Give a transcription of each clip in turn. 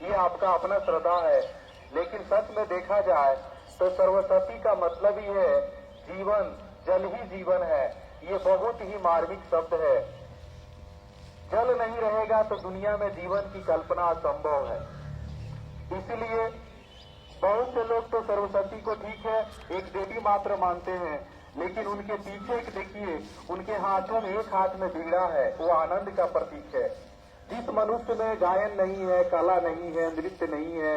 ये आपका अपना श्रद्धा है, लेकिन सच में देखा जाए तो सरस्वती का मतलब ही है जीवन, जल ही जीवन है। ये बहुत ही मार्मिक शब्द है। जल नहीं रहेगा तो दुनिया में जीवन की कल्पना असंभव है। इसलिए बहुत से लोग तो सरस्वती को ठीक है एक देवी मात्र मानते हैं, लेकिन उनके पीछे एक देखिए, उनके हाथों में एक हाथ में बीड़ा है, वो आनंद का प्रतीक है। जिस मनुष्य में गायन नहीं है, कला नहीं है, नृत्य नहीं है,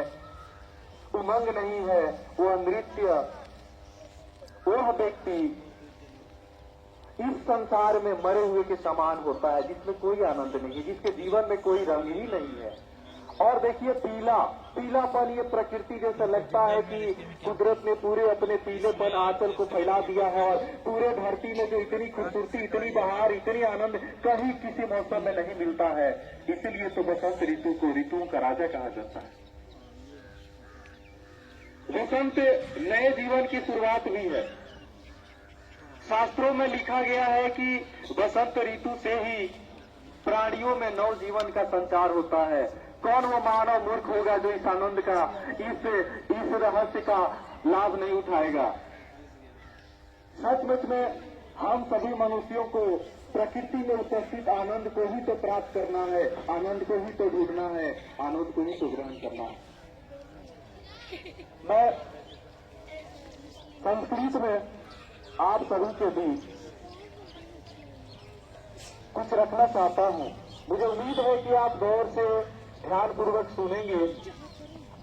उमंग नहीं है, वो नृत्य, वह व्यक्ति इस संसार में मरे हुए के समान होता है, जिसमें कोई आनंद नहीं है, जिसके जीवन में कोई रंग ही नहीं है। और देखिए पीलापन, ये प्रकृति जैसा लगता है कि कुदरत ने पूरे अपने पीलेपन आंचल को फैला दिया है, और पूरे धरती में जो इतनी खूबसूरती, इतनी बहार, इतनी आनंद कहीं किसी मौसम में नहीं मिलता है। इसीलिए तो बसंत ऋतु को ऋतुओं का राजा कहा जाता है। बसंत नए जीवन की शुरुआत हुई है। शास्त्रों में लिखा गया है कि बसंत ऋतु से ही प्राणियों में नव जीवन का संचार होता है। कौन वो मानव मूर्ख होगा जो इस आनंद का, इस रहस्य का लाभ नहीं उठाएगा। सचमुच में हम सभी मनुष्यों को प्रकृति में उपस्थित आनंद को ही तो प्राप्त करना है, आनंद को ही तो ढूंढना है, आनंद को ही तो ग्रहण करना है। मैं संस्कृत में आप सभी के बीच कुछ रखना चाहता हूं। मुझे उम्मीद है कि आप गौर से ध्यान पूर्वक सुनेंगे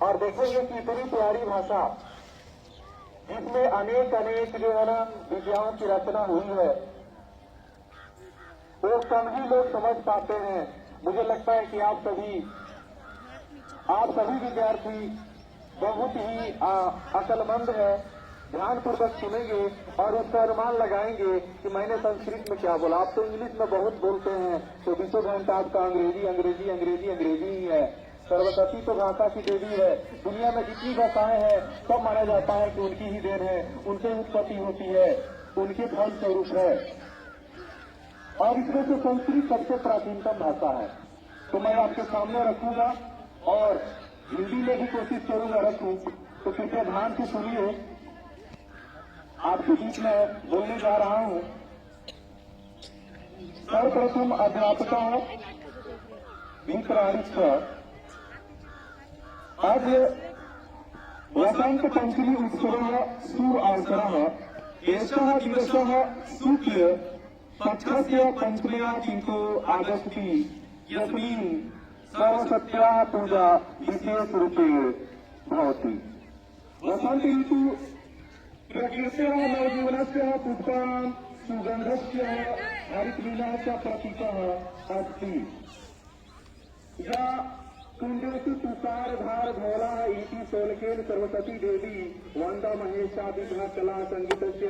और देखेंगे कि इतनी प्यारी भाषा, जिसमें अनेक जो है ना विद्याओं की रचना हुई है, वो कम ही लोग समझ पाते हैं। मुझे लगता है कि आप सभी विद्यार्थी बहुत ही अकलमंद है, ध्यान पूर्वक सुनेंगे और उसका अनुमान लगाएंगे कि मैंने संस्कृत में क्या बोला। आप तो इंग्लिश में बहुत बोलते हैं, तो 20 घंटा आपका अंग्रेजी ही है। सरस्वती तो भाषा की देवी है। दुनिया में जितनी भाषाएं हैं सब माना जाता है कि उनकी ही देन है, उनसे उत्पत्ति होती है, उनके फल स्वरूप है। और इसमें से संस्कृत सबसे प्राचीनतम भाषा है। तो मैं आपके सामने रखूंगा और हिंदी में भी कोशिश करूंगा रखूं, तो कृपया ध्यान से सुनिए। आपके बीच में बोलने जा रहा हूं। सर्वप्रथम अध्यापक विप्राणिश्च आज वसंत पंचमी उत्सव सुर अवसर एषः दिवसः शुक्ल पक्षस्य पंचम्या तिथौ आगच्छति, यस्मिन् सरस्वत्याः पूजा विशेष रूपेण भवति। वसंत ऋतु प्रकृतेः नवजीवनस्य पुष्पाणां सुगन्धस्य हरितलीलास्य प्रतीकः अस्ति। या कुण्डेषु तुषारधार धौलाः इति शौनकेन सरस्वती देवी वन्दा महेशा विद्या कला सङ्गीतस्य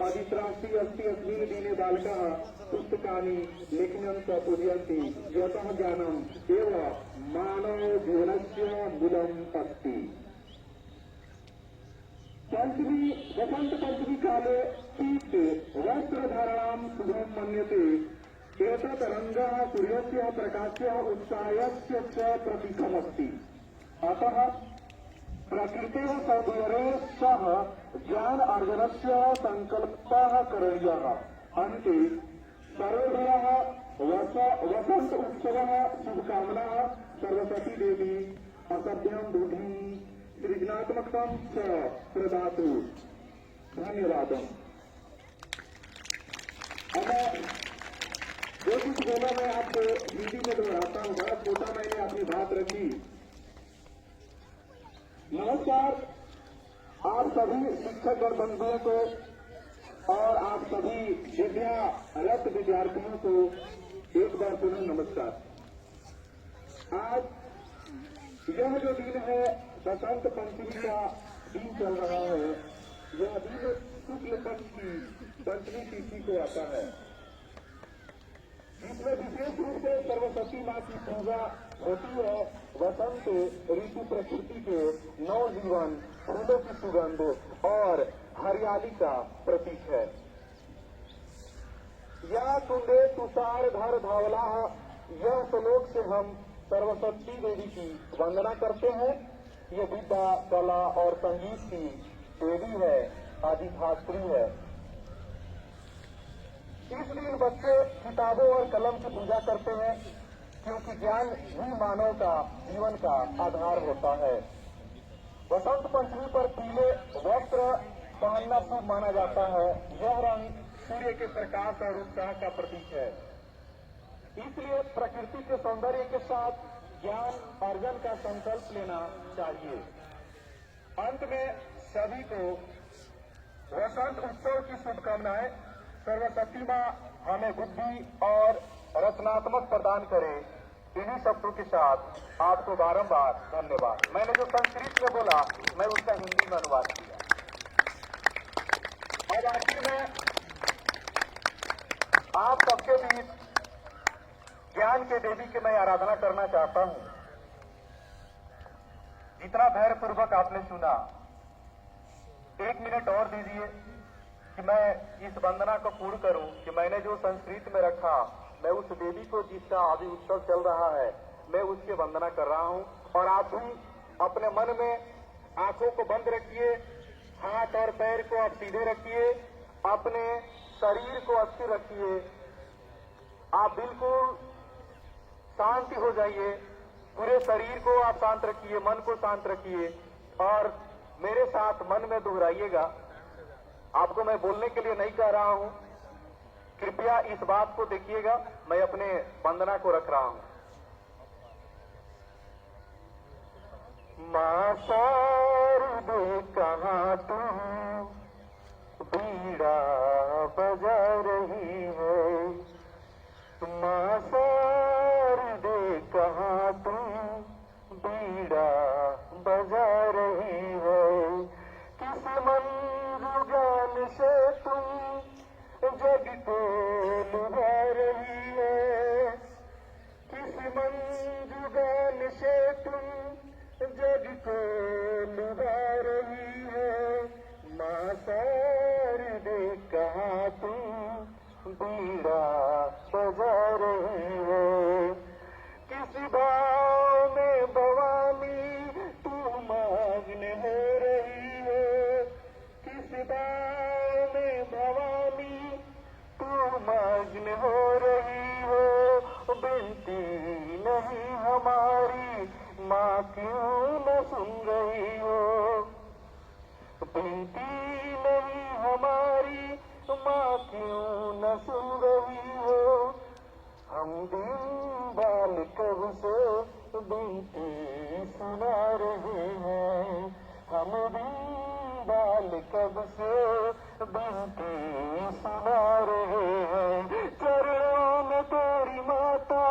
अधित्रास्ति अस्ति। अस्मिन् दिने बालकाः पुस्तकानि लेखनं च पूजयन्ति, यतः ज्ञानम् एव मानवजीवनस्य मूलम् अस्ति। पंचमी वसंत पंचमी काले पीत वस्त्रधारणां शुभं मन्यते। एतत् रङ्गः सूर्यस्य प्रकाशस्य उत्साहस्य च प्रतीकमस्ति। अतः प्रकृतेः सौन्दर्येण सह ज्ञान अर्जनस्य सङ्कल्पः करणीयः। अन्ते सर्वेभ्यः वसंत उत्सवः शुभकामनाः। सरस्वती देवी असभ्यं बुद्धिं सृजनात्मकतां च प्रदातु। धन्यवादम्। अब जो कुछ बोला मैं आपको हिंदी में दोहराता हूँ, बड़ा छोटा मैंने अपनी बात रखी। नमस्कार आप सभी शिक्षक और बंधुओं को और आप सभी विद्यारत विद्यार्थियों को एक बार पुनः नमस्कार। आज यह जो दिन है बसंत पंचमी का दिन चल रहा है, यह दिन शुक्ल पक्ष की पंचमी तिथि को आता है, जिसमें विशेष रूप से सरस्वती माँ की पूजा होती है। वसंत ऋतु प्रकृति के नव जीवन, फूलों की सुगंध और हरियाली का प्रतीक है। या कुंडे तुषार धर धवला, यह श्लोक से हम सरस्वती देवी की वंदना करते हैं। ये विद्या, कला और संगीत की देवी है, आदिधात्री है। इस दिन बच्चे किताबों और कलम की पूजा करते हैं, क्योंकि ज्ञान ही मानव का जीवन का आधार होता है। वसंत पंचमी पर पीले वस्त्र पहनना शुभ माना जाता है। यह रंग सूर्य के प्रकाश और उत्साह का प्रतीक है। इसलिए प्रकृति के सौंदर्य के साथ ज्ञान अर्जन का संकल्प लेना चाहिए। अंत में सभी को वसंत उत्सव की शुभकामनाएं। सरस्वती माँ हमें बुद्धि और रचनात्मक प्रदान करे। इन्हीं शब्दों के साथ आपको बारंबार धन्यवाद। मैंने जो संस्कृत में बोला मैं उसका हिंदी में अनुवाद किया। और आखिर में आप सबके बीच ज्ञान के देवी की मैं आराधना करना चाहता हूं। जितना धैर्य पूर्वक आपने सुना, 1 मिनट और दीजिए कि मैं इस वंदना को पूर्ण करूं कि मैंने जो संस्कृत में रखा, मैं उस देवी को जिसका आदि उत्सव चल रहा है, मैं उसकी वंदना कर रहा हूं। और आप भी अपने मन में आंखों को बंद रखिए, हाथ और पैर को आप सीधे रखिए, अपने शरीर को स्थिर रखिए। आप बिल्कुल शांति हो जाइए, पूरे शरीर को आप शांत रखिए, मन को शांत रखिए और मेरे साथ मन में दोहराइएगा। आपको मैं बोलने के लिए नहीं कह रहा हूं, कृपया इस बात को देखिएगा। मैं अपने वंदना को रख रहा हूं। मां शारदे कहाँ तू बीड़ा बजा रही है, मां शारदे कहाँ तू बीड़ा बजा रही है। किस मंजुगान से तुम जग को लुभा रही है, किस मंजुगान से तुम जग को लुभा रही है। मां शारदे कहाँ तुम बीड़ा बजा रही है। किस भाव में भवानी तू मग्न हो रही है, किस भाव में भवानी तू मग्न हो रही हो। बिनती नहीं हमारी माँ क्यों न सुन रही हो, बिनती नहीं हमारी माँ क्यों न सुन रही हो। हम दिन बाल कब से बिनती सुना रहे हैं, हम दिन बाल कब से बिनती सुना रहे हैं। चरणों में तेरी माता,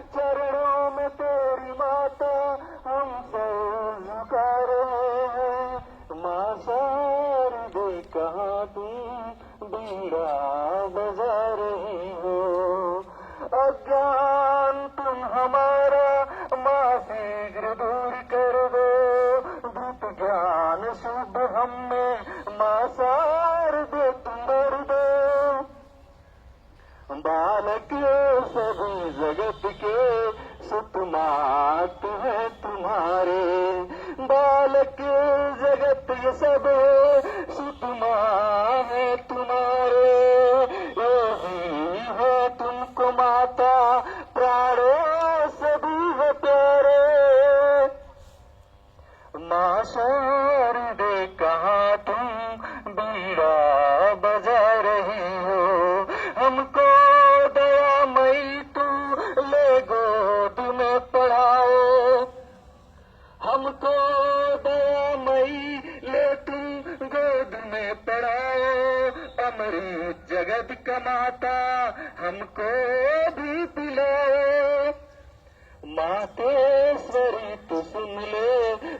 चरणों में तेरी माता हम सर झुका रहे हैं। मां शारदे कहाँ तुम बीड़ा बजा रही हो। अज्ञान तुम हमारा मां शीघ्र दूर कर दो, धूप ज्ञान शुद्ध हम में मां शारदे तुम भर दो। बालक सभी जगत के सुत मात है तुम्हारे, बालक जगत ये सब सुत माँ है तुम्हारे। यही है तुमको माता, प्राणों सभी है प्यारे। मां शारदे कहाँ तुम बीड़ा बजा रही हो। हमको दयामयी तू ले गोद में पढ़ाओ, हमको दयामयी ले तुम गोद में पढ़ाओ। अमृत जगत का माता हमको भी पिलाओ। मातेश्वरी तू सुन ले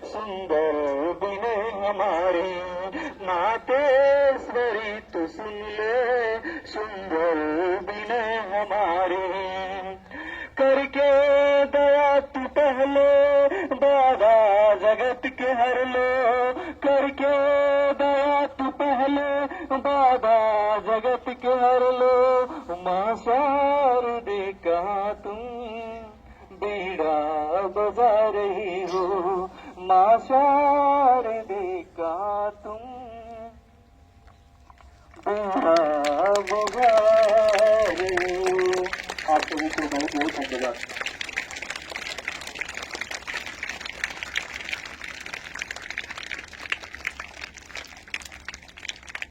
सुंदर बिने हमारे, मातेश्वरी तू सुन ले सुंदर बिने हमारे। करके दया तू पहले दादा जगत के हर लो, करके दया तू पहले दादा जगत के हर लो। मां शारदे कहाँ तुम बीड़ा बजा रही हो, माँ शारदे का तुम बीना बजा रही हो। आप सभी को बहुत बहुत धन्यवाद।